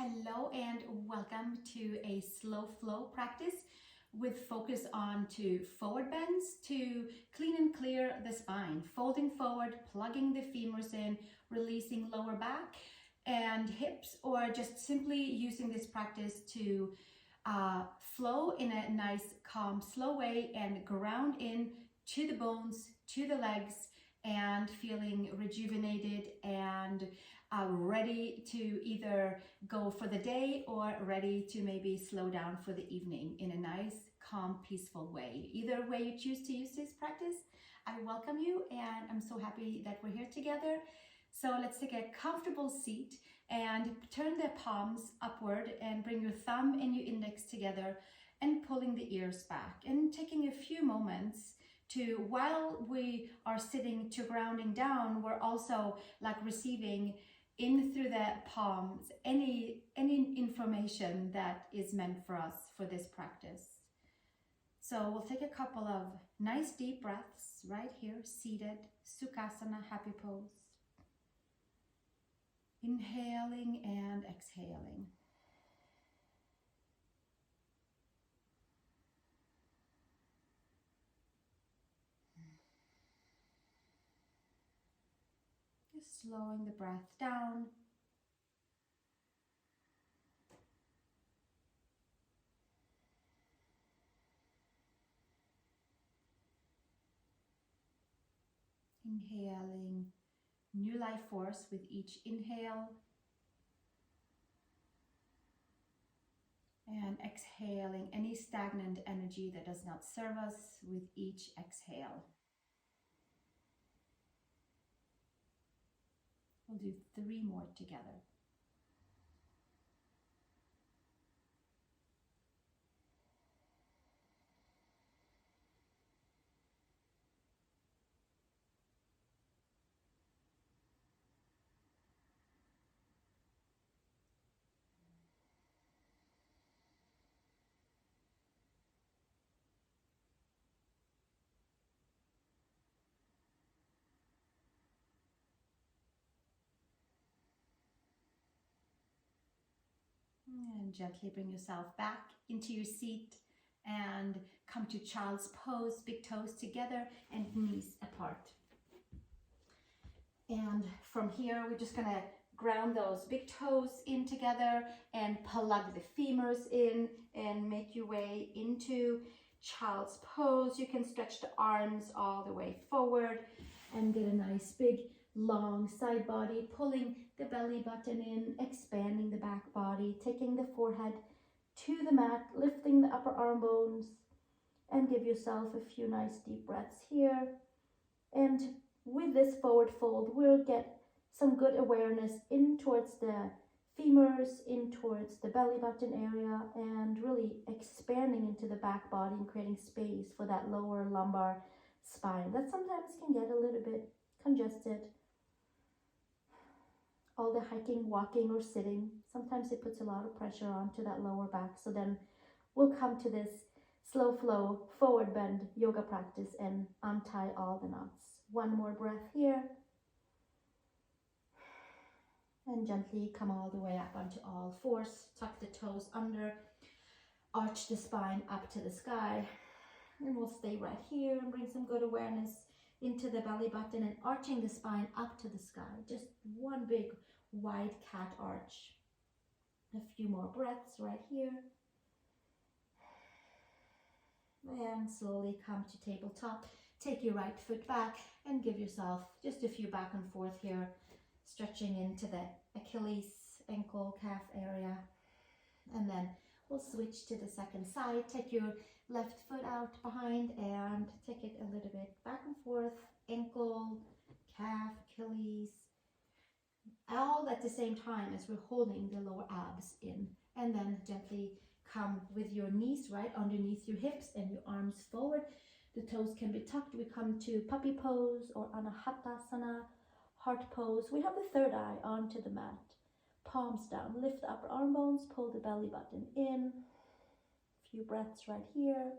Hello and welcome to a slow flow practice with focus on to forward bends to clean and clear the spine, folding forward, plugging the femurs in, releasing lower back and hips, or just simply using this practice to flow in a nice, calm, slow way and ground in to the bones, to the legs, and feeling rejuvenated and ready to either go for the day or ready to maybe slow down for the evening in a nice, calm, peaceful way. Either way you choose to use this practice, I welcome you and I'm so happy that we're here together. So let's take a comfortable seat and turn the palms upward and bring your thumb and your index together and pulling the ears back and taking a few moments to, while we are sitting to grounding down, we're also like receiving in through the palms any information that is meant for us for this practice. So we'll take a couple of nice deep breaths right here, seated, Sukhasana, happy pose. Inhaling and exhaling. Just slowing the breath down. Inhaling new life force with each inhale. And exhaling any stagnant energy that does not serve us with each exhale. We'll do 3 more together. And gently bring yourself back into your seat and come to child's pose, big toes together and knees apart. And from here, we're just gonna ground those big toes in together and plug the femurs in and make your way into child's pose. You can stretch the arms all the way forward and get a nice big long side body, pulling the belly button in, expanding the back body, taking the forehead to the mat, lifting the upper arm bones, and give yourself a few nice deep breaths here. And with this forward fold, we'll get some good awareness in towards the femurs, in towards the belly button area, and really expanding into the back body and creating space for that lower lumbar spine that sometimes can get a little bit congested. All the hiking, walking, or sitting, sometimes it puts a lot of pressure onto that lower back. So then we'll come to this slow flow forward bend yoga practice and untie all the knots. 1 more breath here. And gently come all the way up onto all fours. Tuck the toes under. Arch the spine up to the sky. And we'll stay right here and bring some good awareness into the belly button and arching the spine up to the sky. Just one big wide cat arch. A few more breaths right here. And slowly come to tabletop. Take your right foot back and give yourself just a few back and forth here, stretching into the Achilles, ankle, calf area. And then we'll switch to the second side. Take your left foot out behind and take it a little bit back and forth, ankle, calf, Achilles, all at the same time as we're holding the lower abs in. And then gently come with your knees right underneath your hips and your arms forward. The toes can be tucked. We come to puppy pose or anahatasana, heart pose. We have the third eye onto the mat. Palms down, lift the upper arm bones, pull the belly button in. A few breaths right here.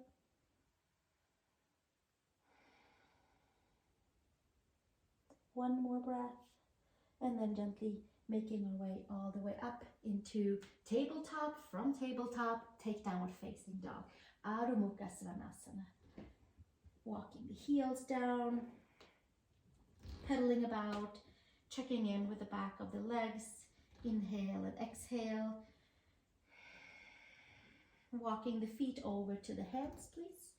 One more breath. And then gently making our way all the way up into tabletop. From tabletop, take downward facing dog. Adho Mukha Svanasana. Walking the heels down, pedaling about, checking in with the back of the legs. Inhale and exhale. Walking the feet over to the hands, please.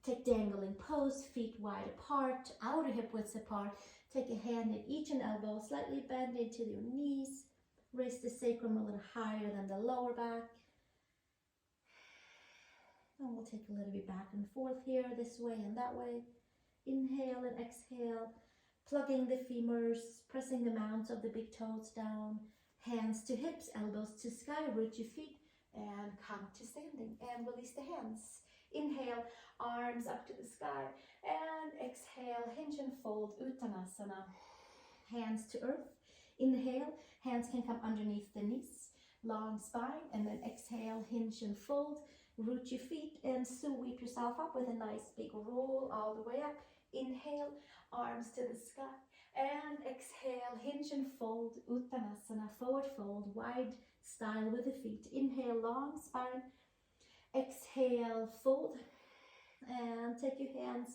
Take dangling pose, feet wide apart, outer hip widths apart. Take a hand at each and elbow, slightly bend into your knees. Raise the sacrum a little higher than the lower back. And we'll take a little bit back and forth here, this way and that way. Inhale and exhale, plugging the femurs, pressing the mounts of the big toes down. Hands to hips, elbows to sky, root your feet, and come to standing. And release the hands. Inhale, arms up to the sky. And exhale, hinge and fold, Uttanasana. Hands to earth. Inhale, hands can come underneath the knees. Long spine, and then exhale, hinge and fold. Root your feet and sweep yourself up with a nice big roll all the way up. Inhale, arms to the sky. And exhale, hinge and fold, Uttanasana, forward fold, wide style with the feet. Inhale, long spine. Exhale, fold. And take your hands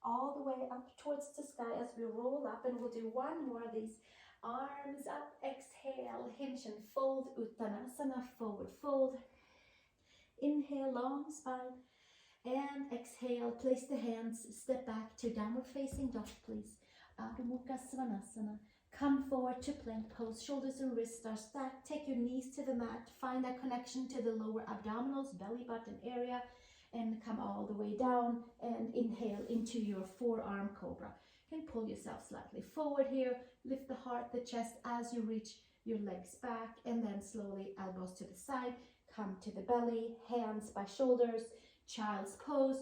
all the way up towards the sky as we roll up. And we'll do one more of these. Arms up, exhale, hinge and fold, Uttanasana, forward fold. Inhale, long spine, and exhale, place the hands, step back to downward facing dog, please. Adho Mukha Svanasana. Come forward to plank pose, shoulders and wrists are stacked. Take your knees to the mat, find that connection to the lower abdominals, belly button area, and come all the way down, and inhale into your forearm cobra. You can pull yourself slightly forward here, lift the heart, the chest as you reach your legs back, and then slowly elbows to the side. Come to the belly, hands by shoulders, child's pose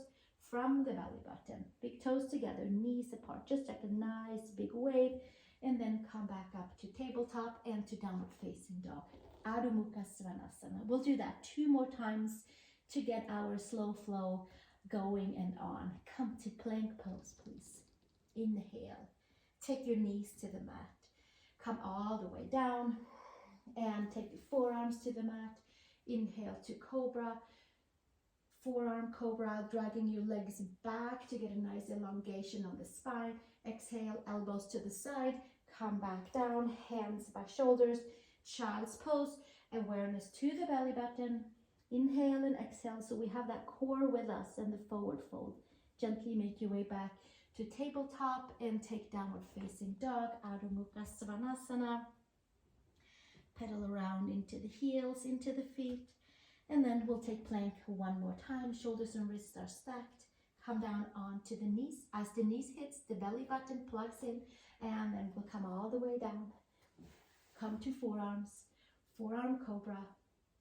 from the belly button. Big toes together, knees apart, just like a nice big wave. And then come back up to tabletop and to downward facing dog. Adho Mukha Svanasana. We'll do that 2 more times to get our slow flow going and on. Come to plank pose, please. Inhale. Take your knees to the mat. Come all the way down and take the forearms to the mat. Inhale to cobra, forearm cobra, dragging your legs back to get a nice elongation on the spine. Exhale, elbows to the side, come back down, hands by shoulders, child's pose, awareness to the belly button. Inhale and exhale, so we have that core with us and the forward fold. Gently make your way back to tabletop and take downward facing dog, Adho Mukha Svanasana. Pedal around into the heels, into the feet, and then we'll take plank 1 more time. Shoulders and wrists are stacked. Come down onto the knees. As the knees hits, the belly button plugs in, and then we'll come all the way down. Come to forearms, forearm cobra,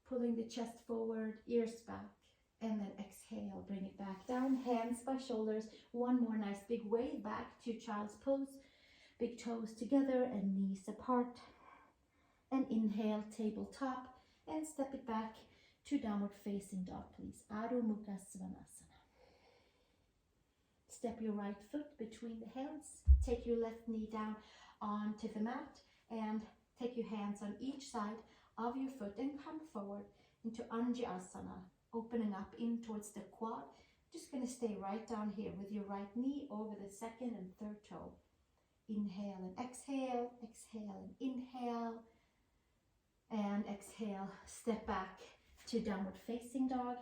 pulling the chest forward, ears back, and then exhale, bring it back down, hands by shoulders. 1 more nice big wave back to child's pose. Big toes together and knees apart. And inhale, tabletop, and step it back to downward facing dog, please. Adho Mukha Svanasana. Step your right foot between the hands. Take your left knee down onto the mat, and take your hands on each side of your foot and come forward into Anjasana, opening up in towards the quad. Just going to stay right down here with your right knee over the second and third toe. Inhale and exhale, exhale and inhale. And exhale, step back to downward facing dog.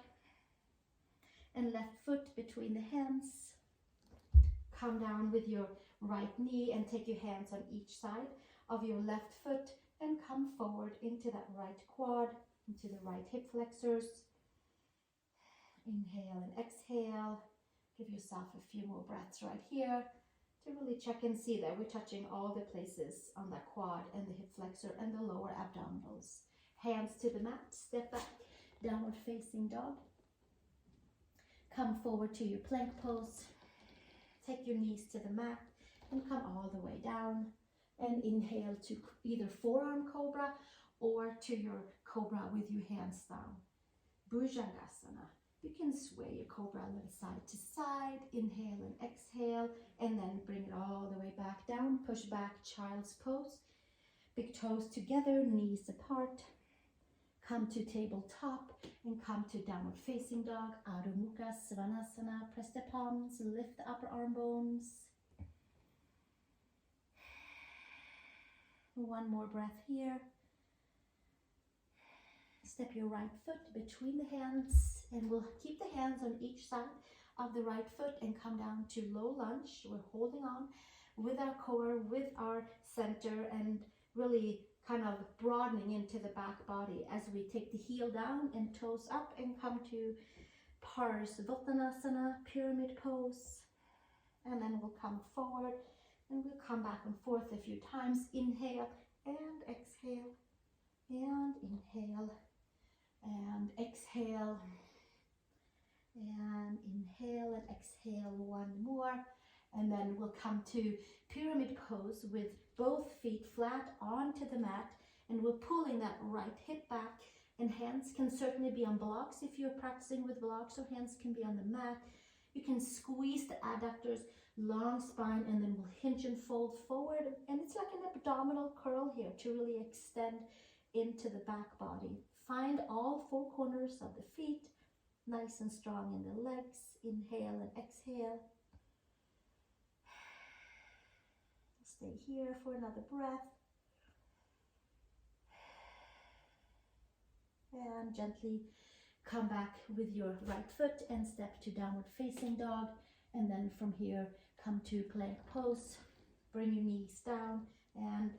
And left foot between the hands. Come down with your right knee and take your hands on each side of your left foot and come forward into that right quad, into the right hip flexors. Inhale and exhale. Give yourself a few more breaths right here to really check and see that we're touching all the places on that quad and the hip flexor and the lower abdominals. Hands to the mat, step back, downward facing dog. Come forward to your plank pose. Take your knees to the mat and come all the way down. And inhale to either forearm cobra or to your cobra with your hands down. Bhujangasana. You can sway your cobra a little side to side. Inhale and exhale, and then bring it all the way back down. Push back, child's pose. Big toes together, knees apart. Come to tabletop and come to downward facing dog, Adho Mukha Svanasana. Press the palms, lift the upper arm bones. One more breath here. Step your right foot between the hands, and we'll keep the hands on each side of the right foot and come down to low lunge. We're holding on with our core, with our center, and really kind of broadening into the back body as we take the heel down and toes up and come to Parsvottanasana, pyramid pose. And then we'll come forward and we'll come back and forth a few times. Inhale and exhale, and inhale and exhale, and inhale and exhale. One more, and then we'll come to pyramid pose with both feet flat onto the mat, and we're pulling that right hip back, and hands can certainly be on blocks if you're practicing with blocks, or hands can be on the mat. You can squeeze the adductors, long spine, and then we'll hinge and fold forward, and it's like an abdominal curl here to really extend into the back body. Find all four corners of the feet, nice and strong in the legs. Inhale and exhale. Stay here for another breath. And gently come back with your right foot and step to downward facing dog. And then from here, come to plank pose. Bring your knees down and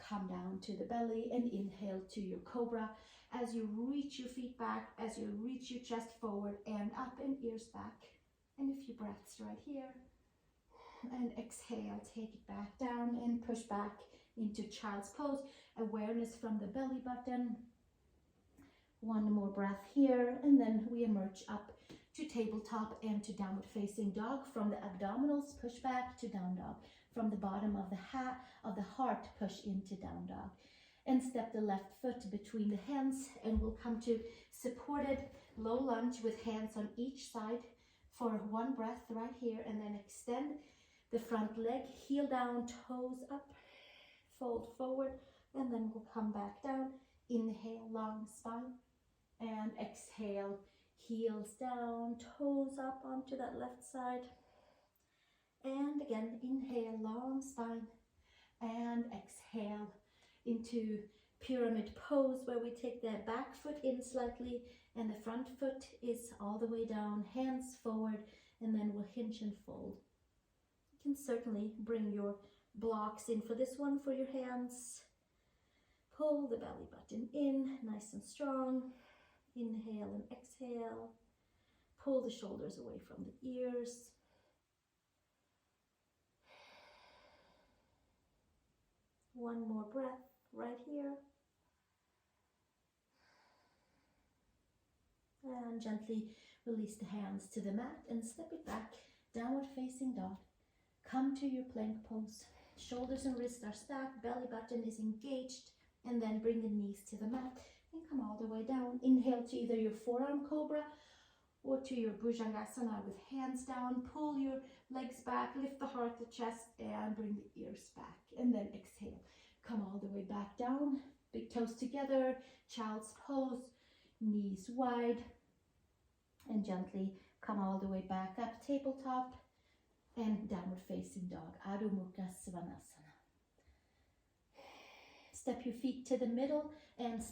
come down to the belly, and inhale to your cobra as you reach your feet back, as you reach your chest forward and up and ears back. And a few breaths right here. And exhale, take it back down and push back into child's pose. Awareness from the belly button. One more breath here, and then we emerge up to tabletop and to downward facing dog. From the abdominals, push back to down dog. From the bottom of the heart, push into down dog. And step the left foot between the hands, and we'll come to supported low lunge with hands on each side for one breath right here, and then extend the front leg, heel down, toes up, fold forward, and then we'll come back down. Inhale, long spine, and exhale, heels down, toes up onto that left side. And again, inhale, long spine, and exhale into pyramid pose, where we take the back foot in slightly and the front foot is all the way down, hands forward, and then we'll hinge and fold. You can certainly bring your blocks in for this one for your hands. Pull the belly button in, nice and strong. Inhale and exhale. Pull the shoulders away from the ears. One more breath right here. And gently release the hands to the mat and step it back, downward facing dog. Come to your plank pose. Shoulders and wrists are stacked, belly button is engaged, and then bring the knees to the mat and come all the way down. Inhale to either your forearm cobra or to your bhujangasana with hands down. Pull your legs back, lift the heart, the chest, and bring the ears back. And then exhale. Come all the way back down. Big toes together, child's pose, knees wide, and gently come all the way back up, tabletop, and downward facing dog, Adho Mukha Svanasana. Step your feet to the middle and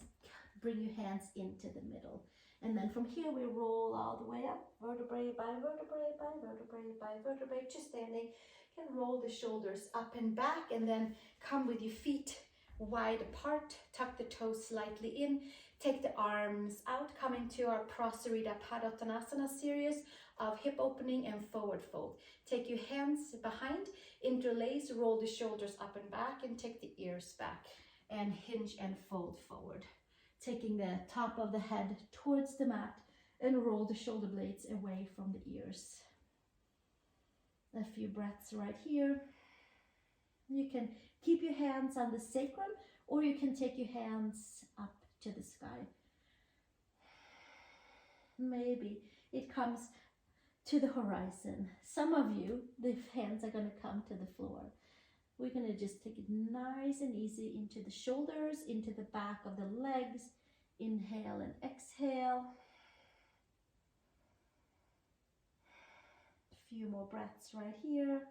bring your hands into the middle. And then from here we roll all the way up, vertebrae by vertebrae by vertebrae by vertebrae to standing. You can roll the shoulders up and back, and then come with your feet wide apart, tuck the toes slightly in, take the arms out, coming to our Prasarita Padottanasana series of hip opening and forward fold. Take your hands behind, interlace, roll the shoulders up and back, and take the ears back, and hinge and fold forward. Taking the top of the head towards the mat and roll the shoulder blades away from the ears. A few breaths right here. You can keep your hands on the sacrum, or you can take your hands up to the sky. Maybe it comes to the horizon. Some of you, the hands are going to come to the floor. We're going to just take it nice and easy into the shoulders, into the back of the legs. Inhale and exhale. A few more breaths right here.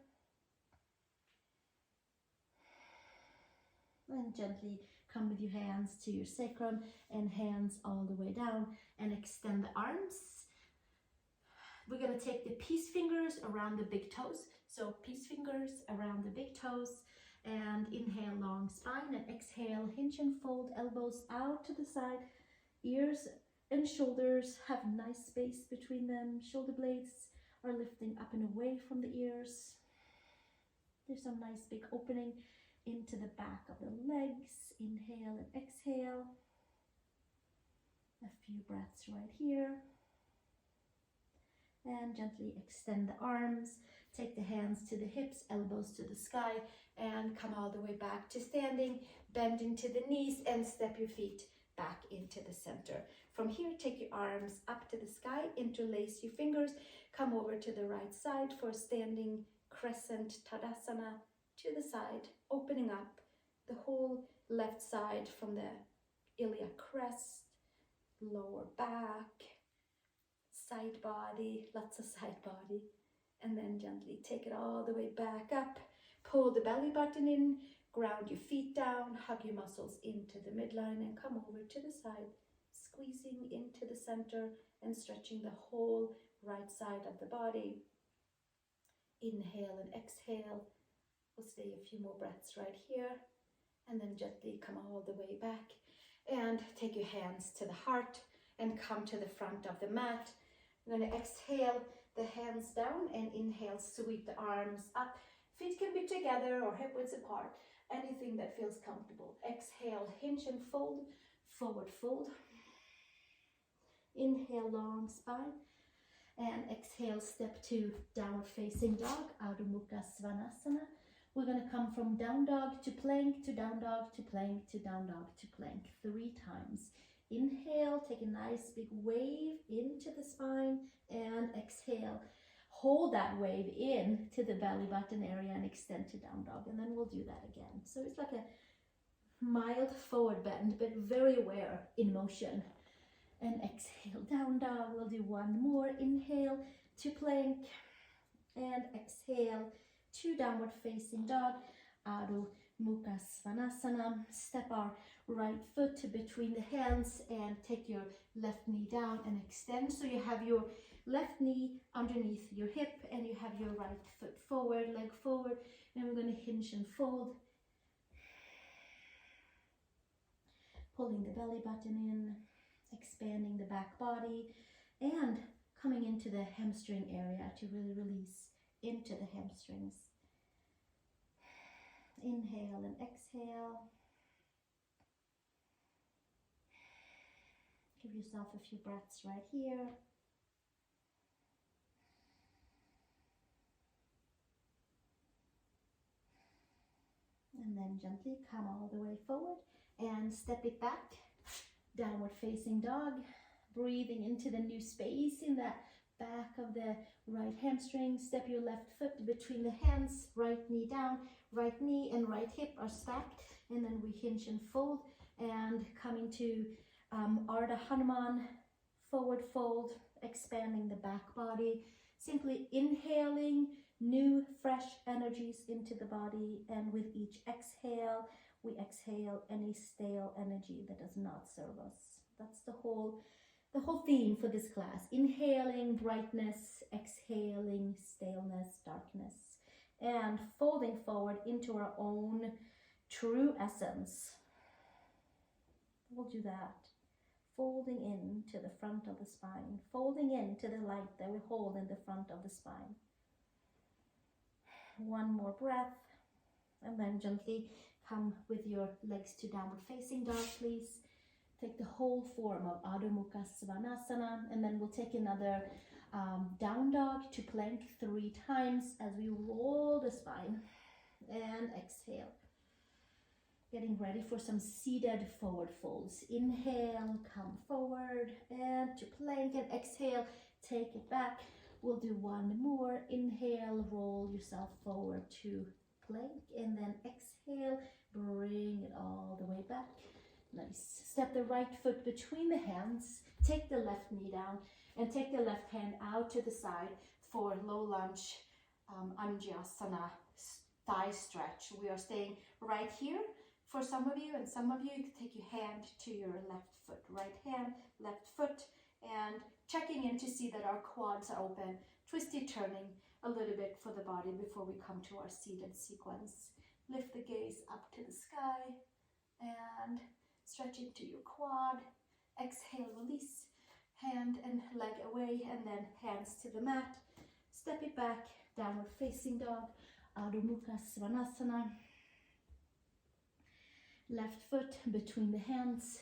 And gently come with your hands to your sacrum and hands all the way down and extend the arms. We're going to take the peace fingers around the big toes. So peace fingers around the big toes, and inhale, long spine, and exhale, hinge and fold, elbows out to the side. Ears and shoulders have nice space between them. Shoulder blades are lifting up and away from the ears. There's some nice big opening into the back of the legs. Inhale and exhale. A few breaths right here. And gently extend the arms. Take the hands to the hips, elbows to the sky, and come all the way back to standing. Bend into the knees and step your feet back into the center. From here, take your arms up to the sky, interlace your fingers, come over to the right side for standing crescent Tadasana, to the side, opening up the whole left side from the iliac crest, lower back, side body, lots of side body, and then gently take it all the way back up. Pull the belly button in, ground your feet down, hug your muscles into the midline, and come over to the side, squeezing into the center and stretching the whole right side of the body. Inhale and exhale. We'll stay a few more breaths right here, and then gently come all the way back and take your hands to the heart and come to the front of the mat. I'm going to exhale the hands down and inhale, sweep the arms up. Feet can be together or hip widths apart, anything that feels comfortable. Exhale, hinge and fold, forward fold. Inhale, long spine. And exhale, step to downward facing dog, Adho Mukha Svanasana. We're going to come from down dog to plank, to down dog, to plank, to down dog, to plank 3 times. Inhale, take a nice big wave into the spine, and exhale. Hold that wave in to the belly button area and extend to down dog, and then we'll do that again. So it's like a mild forward bend, but very aware in motion. And exhale, down dog. We'll do one more. Inhale to plank, and exhale to downward facing dog, Adho Mukha Svanasana. Step our right foot between the hands and take your left knee down and extend. So you have your left knee underneath your hip and you have your right foot forward, leg forward. And we're going to hinge and fold. Pulling the belly button in, expanding the back body, and coming into the hamstring area to really release into the hamstrings. Inhale and exhale. Give yourself a few breaths right here. And then gently come all the way forward and step it back. Downward facing dog. Breathing into the new space in that back of the right hamstring. Step your left foot between the hands, right knee down, right knee and right hip are stacked, and then we hinge and fold and coming to Ardha Hanuman, forward fold, expanding the back body, simply inhaling new fresh energies into the body, and with each exhale we exhale any stale energy that does not serve us. That's the whole theme for this class. Inhaling brightness, exhaling staleness, darkness, and folding forward into our own true essence. We'll do that. Folding in to the front of the spine, folding into the light that we hold in the front of the spine. One more breath, and then gently come with your legs to downward facing dog, please. Take the whole form of Adho Mukha Svanasana, and then we'll take another down dog to plank 3 times as we roll the spine and exhale. Getting ready for some seated forward folds. Inhale, come forward and to plank, and exhale, take it back. We'll do one more. Inhale, roll yourself forward to plank, and then exhale, bring it all the way back. Nice. Step the right foot between the hands, take the left knee down, and take the left hand out to the side for low lunge Anjasana thigh stretch. We are staying right here for some of you, and some of you can take your hand to your left foot, right hand, left foot, and checking in to see that our quads are open, twisty turning a little bit for the body before we come to our seated sequence. Lift the gaze up to the sky and stretch into your quad. Exhale, release, hand and leg away, and then hands to the mat. Step it back, downward facing dog, Adho Mukha Svanasana. Left foot between the hands.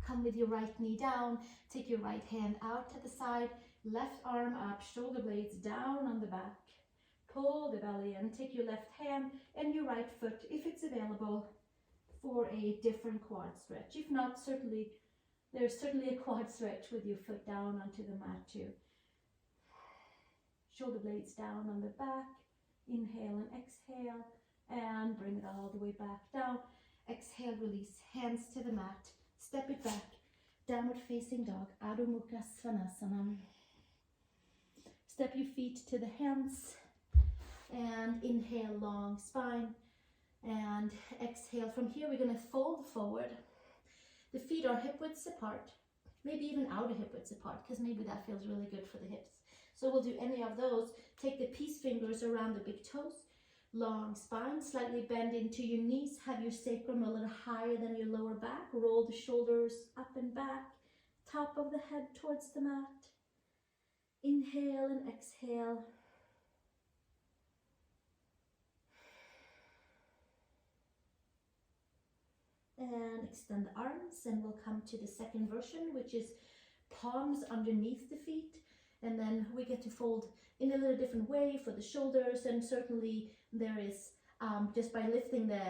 Come with your right knee down. Take your right hand out to the side. Left arm up, shoulder blades down on the back. Pull the belly in. Take your left hand and your right foot, if it's available, for a different quad stretch. If not, there's certainly a quad stretch with your foot down onto the mat too. Shoulder blades down on the back. Inhale and exhale, and bring it all the way back down. Exhale, release, hands to the mat. Step it back, downward facing dog, Adho Mukha Svanasana. Step your feet to the hands, and inhale, long spine. And exhale. From here, we're going to fold forward. The feet are hip widths apart, maybe even outer hip widths apart, because maybe that feels really good for the hips. So we'll do any of those. Take the peace fingers around the big toes. Long spine, slightly bend into your knees. Have your sacrum a little higher than your lower back. Roll the shoulders up and back. Top of the head towards the mat. Inhale and exhale. And extend the arms, and we'll come to the second version, which is palms underneath the feet. And then we get to fold in a little different way for the shoulders, and certainly there is, just by lifting the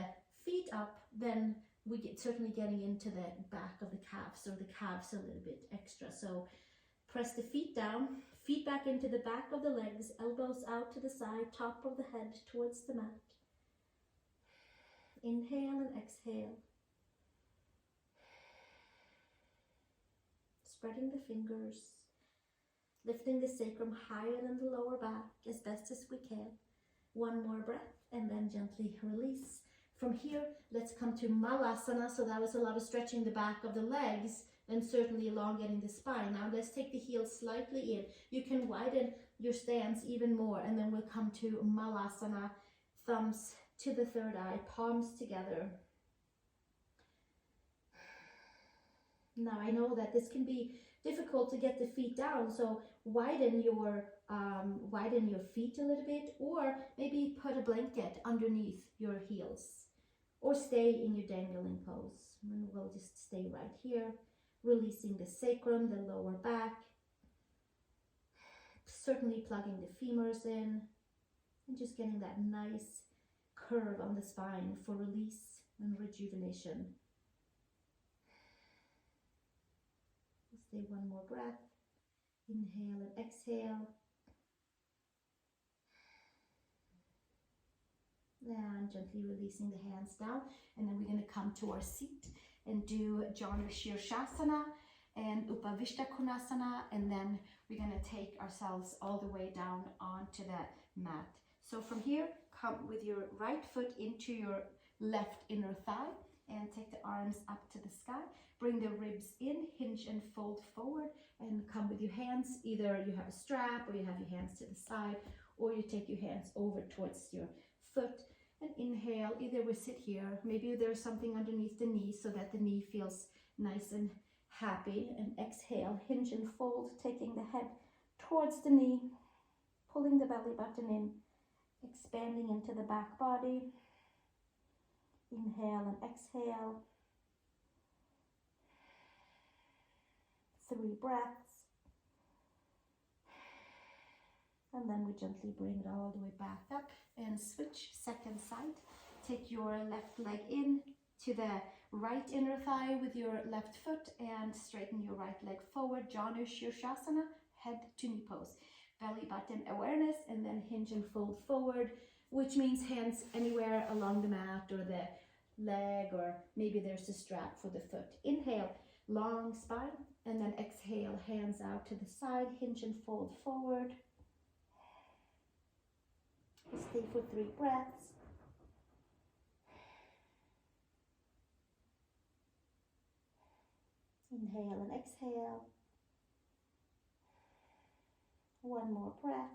feet up, then we get certainly getting into the back of the calves, or the calves a little bit extra. So press the feet down, feet back into the back of the legs, elbows out to the side, top of the head towards the mat. Inhale and exhale. Spreading the fingers, lifting the sacrum higher than the lower back as best as we can. One more breath, and then gently release. From here, let's come to Malasana. So that was a lot of stretching the back of the legs and certainly elongating the spine. Now let's take the heels slightly in. You can widen your stance even more, and then we'll come to Malasana. Thumbs to the third eye, palms together. Now I know that this can be difficult to get the feet down, so widen your feet a little bit, or maybe put a blanket underneath your heels, or stay in your dangling pose. And we'll just stay right here, releasing the sacrum, the lower back, certainly plugging the femurs in, and just getting that nice curve on the spine for release and rejuvenation. Stay one more breath. Inhale and exhale. And gently releasing the hands down. And then we're going to come to our seat and do Janu Shirshasana and Upavishta Konasana. And then we're going to take ourselves all the way down onto the mat. So from here, come with your right foot into your left inner thigh and take the arms up to the sky. Bring the ribs in, hinge and fold forward, and come with your hands. Either you have a strap, or you have your hands to the side, or you take your hands over towards your foot. And inhale, either we sit here, maybe there's something underneath the knee so that the knee feels nice and happy. And exhale, hinge and fold, taking the head towards the knee, pulling the belly button in, expanding into the back body. Inhale and exhale. 3 breaths. And then we gently bring it all the way back up and switch second side. Take your left leg in to the right inner thigh with your left foot and straighten your right leg forward. Janu Shirshasana, head to knee pose. Belly button awareness, and then hinge and fold forward. which means hands anywhere along the mat or the leg, or maybe there's a strap for the foot. Inhale, long spine, and then exhale, hands out to the side, hinge and fold forward. Stay for 3 breaths. Inhale and exhale. One more breath.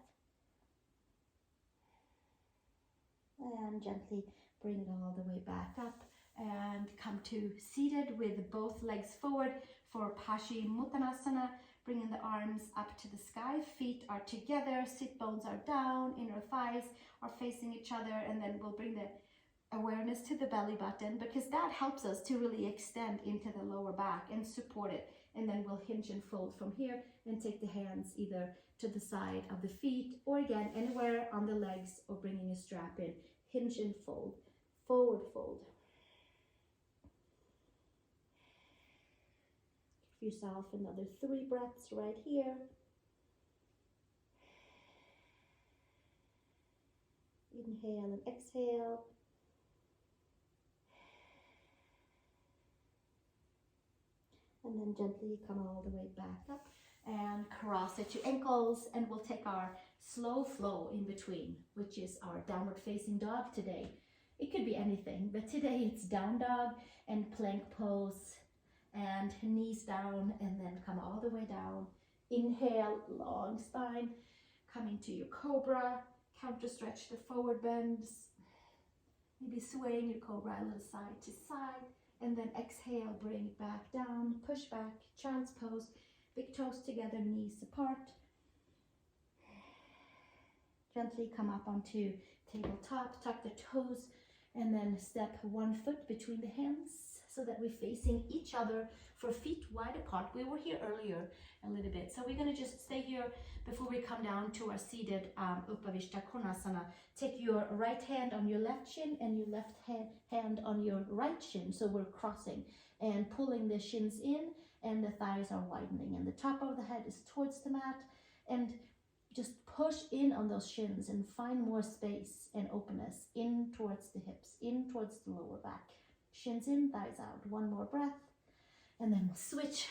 And gently bring it all the way back up and come to seated with both legs forward for Paschimottanasana. Bringing the arms up to the sky, feet are together, sit bones are down, inner thighs are facing each other, and then we'll bring the awareness to the belly button, because that helps us to really extend into the lower back and support it. And then we'll hinge and fold from here and take the hands either to the side of the feet or again anywhere on the legs, or bringing a strap in. Hinge and fold, forward fold. Give yourself another 3 breaths right here. Inhale and exhale. And then gently come all the way back up and cross at your ankles, and we'll take our slow flow in between, which is our downward facing dog today. It could be anything, but today it's down dog and plank pose, and knees down, and then come all the way down. Inhale, long spine, coming to your cobra, counter stretch the forward bends, maybe swaying your cobra a little side to side. And then exhale, bring it back down, push back, child's pose, big toes together, knees apart. Gently come up onto tabletop, tuck the toes, and then step 1 foot between the hands so that we're facing each other for feet wide apart. We were here earlier a little bit, so we're going to just stay here before we come down to our seated Upavishta Konasana. Take your right hand on your left shin and your left hand on your right shin, so we're crossing and pulling the shins in, and the thighs are widening, and the top of the head is towards the mat, and just push in on those shins and find more space and openness in towards the hips, in towards the lower back. Shins in, thighs out. 1 more breath, and then we'll switch.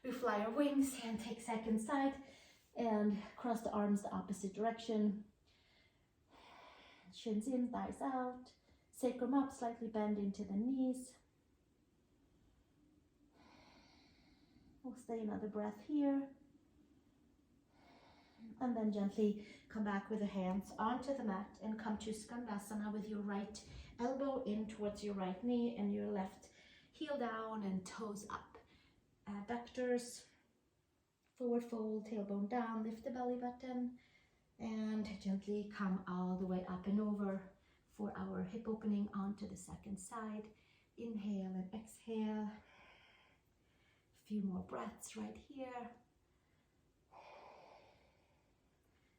We fly our wings and take second side and cross the arms the opposite direction. Shins in, thighs out. Sacrum up, slightly bend into the knees. We'll stay another breath here. And then gently come back with the hands onto the mat and come to Skandasana with your right elbow in towards your right knee and your left heel down and toes up. Adductors, forward fold, tailbone down, lift the belly button, and gently come all the way up and over for our hip opening onto the second side. Inhale and exhale. A few more breaths right here.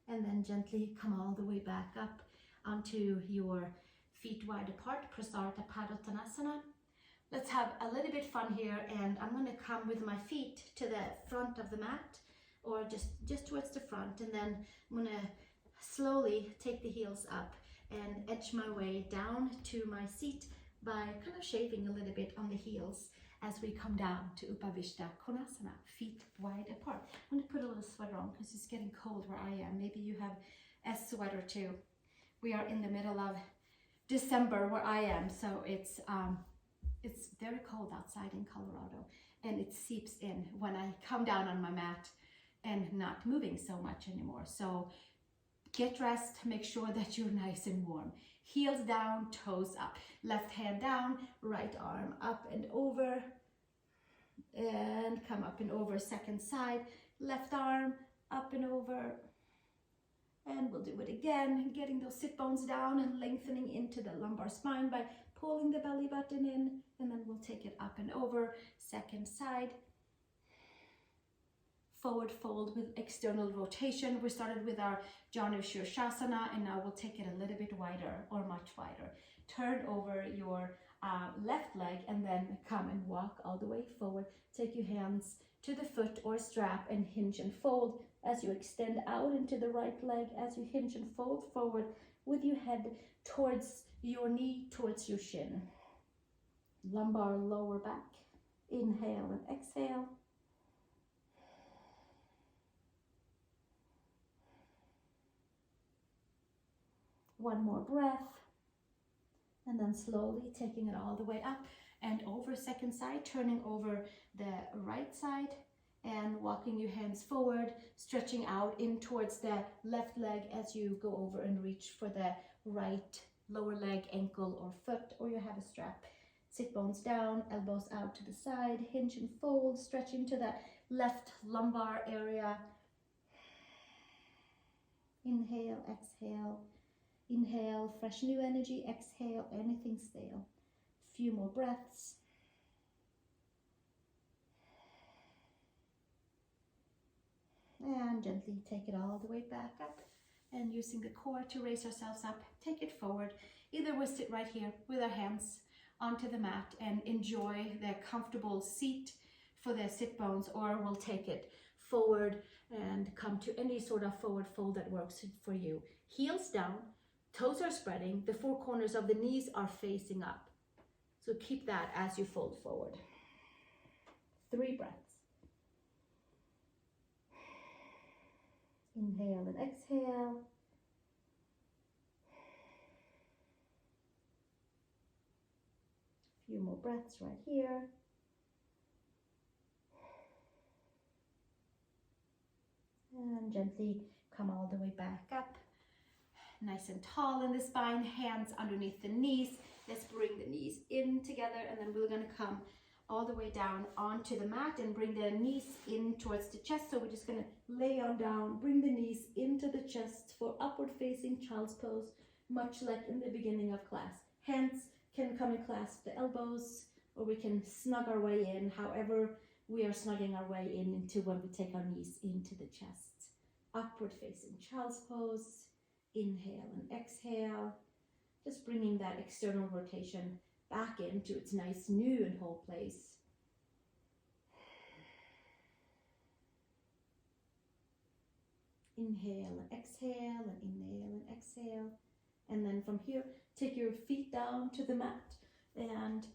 And then gently come all the way back up onto your feet wide apart, Prasarita Padottanasana. Let's have a little bit fun here, and I'm going to come with my feet to the front of the mat, or just towards the front, and then I'm going to slowly take the heels up and edge my way down to my seat by kind of shaving a little bit on the heels as we come down to Upavishta Konasana, feet wide apart. I'm going to put a little sweater on because it's getting cold where I am. Maybe you have a sweater too. We are in the middle of December where I am, so it's very cold outside in Colorado, and it seeps in when I come down on my mat and not moving so much anymore. So get dressed, make sure that you're nice and warm. Heels down, toes up. Left hand down, right arm up and over, and come up and over, second side. Left arm up and over, and we'll do it again, getting those sit bones down and lengthening into the lumbar spine by pulling the belly button in, and then we'll take it up and over, second side. Forward fold with external rotation. We started with our Janu Shirshasana, and now we'll take it a little bit wider or much wider. Turn over your left leg and then come and walk all the way forward. Take your hands to the foot or strap and hinge and fold as you extend out into the right leg. As you hinge and fold forward, with your head towards your knee, towards your shin. Lumbar, lower back. Inhale and exhale. One more breath. And then slowly taking it all the way up and over. Second side, turning over the right side and walking your hands forward, stretching out in towards the left leg as you go over and reach for the right lower leg, ankle or foot, or you have a strap. Sit bones down, elbows out to the side, hinge and fold, stretching to that left lumbar area. Inhale, exhale. Inhale, fresh new energy. Exhale, anything stale. Few more breaths. And gently take it all the way back up. And using the core to raise ourselves up, take it forward. Either we'll sit right here with our hands onto the mat and enjoy the comfortable seat for the sit bones, or we'll take it forward and come to any sort of forward fold that works for you. Heels down, toes are spreading, the four corners of the knees are facing up. So keep that as you fold forward. 3 breaths. Inhale and exhale. Few more breaths right here. And gently come all the way back up. Nice and tall in the spine, hands underneath the knees. Let's bring the knees in together, and then we're going to come all the way down onto the mat and bring the knees in towards the chest. So we're just going to lay on down, bring the knees into the chest for upward facing child's pose, much like in the beginning of class. Hands can come and clasp the elbows, or we can snug our way in, however we are snugging our way in into when we take our knees into the chest. Upward facing child's pose. Inhale and exhale. Just bringing that external rotation back into its nice new and whole place. Inhale and exhale, and inhale and exhale. And then from here, take your feet down to the mat and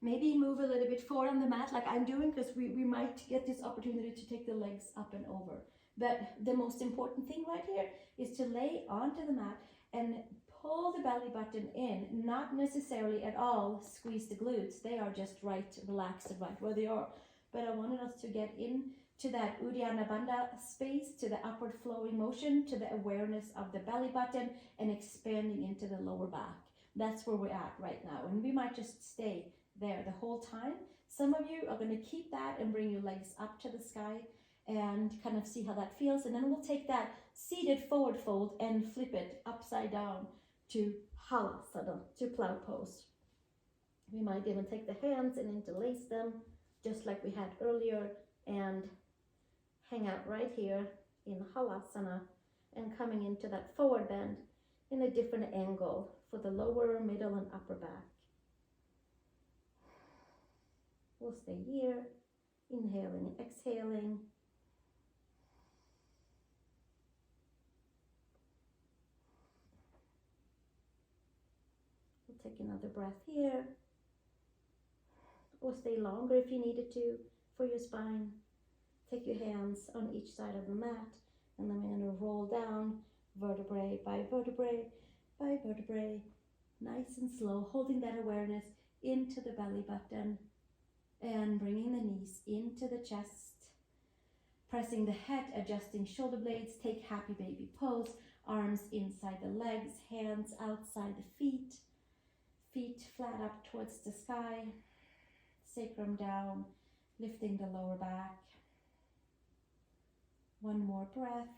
maybe move a little bit forward on the mat like I'm doing, because we might get this opportunity to take the legs up and over. But the most important thing right here is to lay onto the mat and pull the belly button in, not necessarily at all squeeze the glutes. They are just right, relaxed and right where they are. But I wanted us to get into that Uddiyana Bandha space, to the upward flowing motion, to the awareness of the belly button and expanding into the lower back. That's where we're at right now. And we might just stay there the whole time. Some of you are going to keep that and bring your legs up to the sky and kind of see how that feels. And then we'll take that seated forward fold and flip it upside down to Halasana, to plow pose. We might even take the hands and interlace them just like we had earlier and hang out right here in Halasana and coming into that forward bend in a different angle for the lower, middle and upper back. We'll stay here, inhaling, exhaling. We'll take another breath here, or stay longer if you needed to for your spine. Take your hands on each side of the mat, and then we're going to roll down vertebrae by vertebrae by vertebrae, nice and slow, holding that awareness into the belly button and bringing the knees into the chest, pressing the head, adjusting shoulder blades. Take happy baby pose, arms inside the legs, hands outside the feet, feet flat up towards the sky, sacrum down, lifting the lower back. One more breath,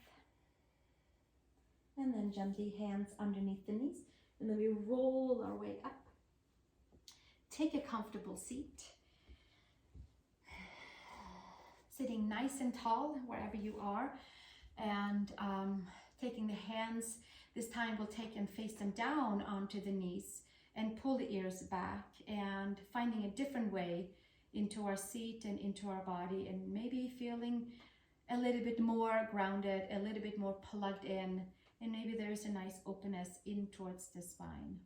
and then gently hands underneath the knees, and then we roll our way up. Take a comfortable seat, sitting nice and tall wherever you are, and taking the hands, this time we'll take and face them down onto the knees and pull the ears back, and finding a different way into our seat and into our body, and maybe feeling a little bit more grounded, a little bit more plugged in, And maybe there is a nice openness in towards the spine.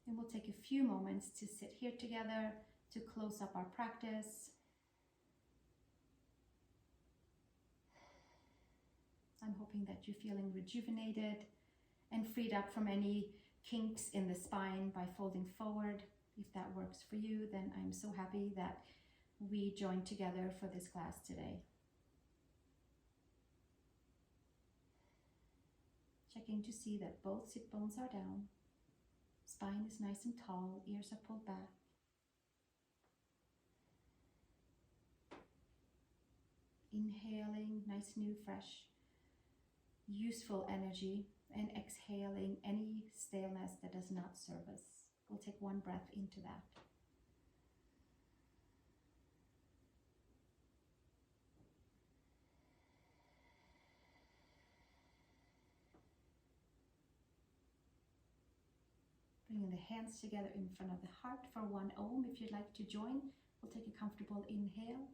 And we'll take a few moments to sit here together to close up our practice. I'm hoping that you're feeling rejuvenated and freed up from any kinks in the spine by folding forward. If that works for you, then I'm so happy that we joined together for this class today. Checking to see that both sit bones are down, spine is nice and tall, ears are pulled back. Inhaling nice, new, fresh, useful energy, and exhaling any staleness that does not serve us. We'll take one breath into that. Bringing the hands together in front of the heart for 1 Om. If you'd like to join, we'll take a comfortable inhale.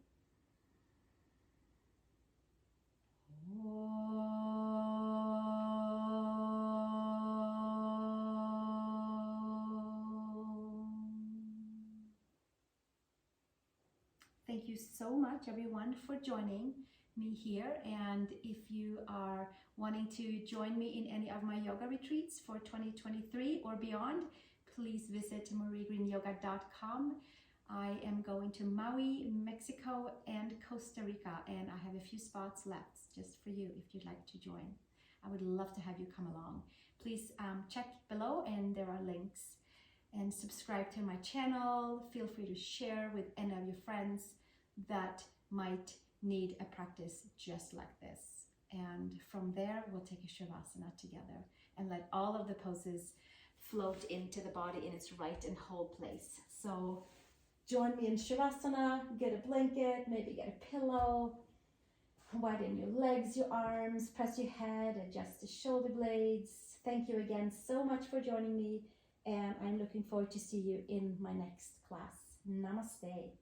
Thank you so much, everyone, for joining me here. And if you are wanting to join me in any of my yoga retreats for 2023 or beyond, please visit mariegreenyoga.com. I am going to Maui, Mexico, and Costa Rica, and I have a few spots left just for you if you'd like to join. I would love to have you come along. Please check below, and there are links. And subscribe to my channel. Feel free to share with any of your friends that might need a practice just like this. And from there, we'll take a Shavasana together and let all of the poses float into the body in its right and whole place. So join me in Shavasana, get a blanket, maybe get a pillow, widen your legs, your arms, press your head, adjust the shoulder blades. Thank you again so much for joining me, and I'm looking forward to see you in my next class. Namaste.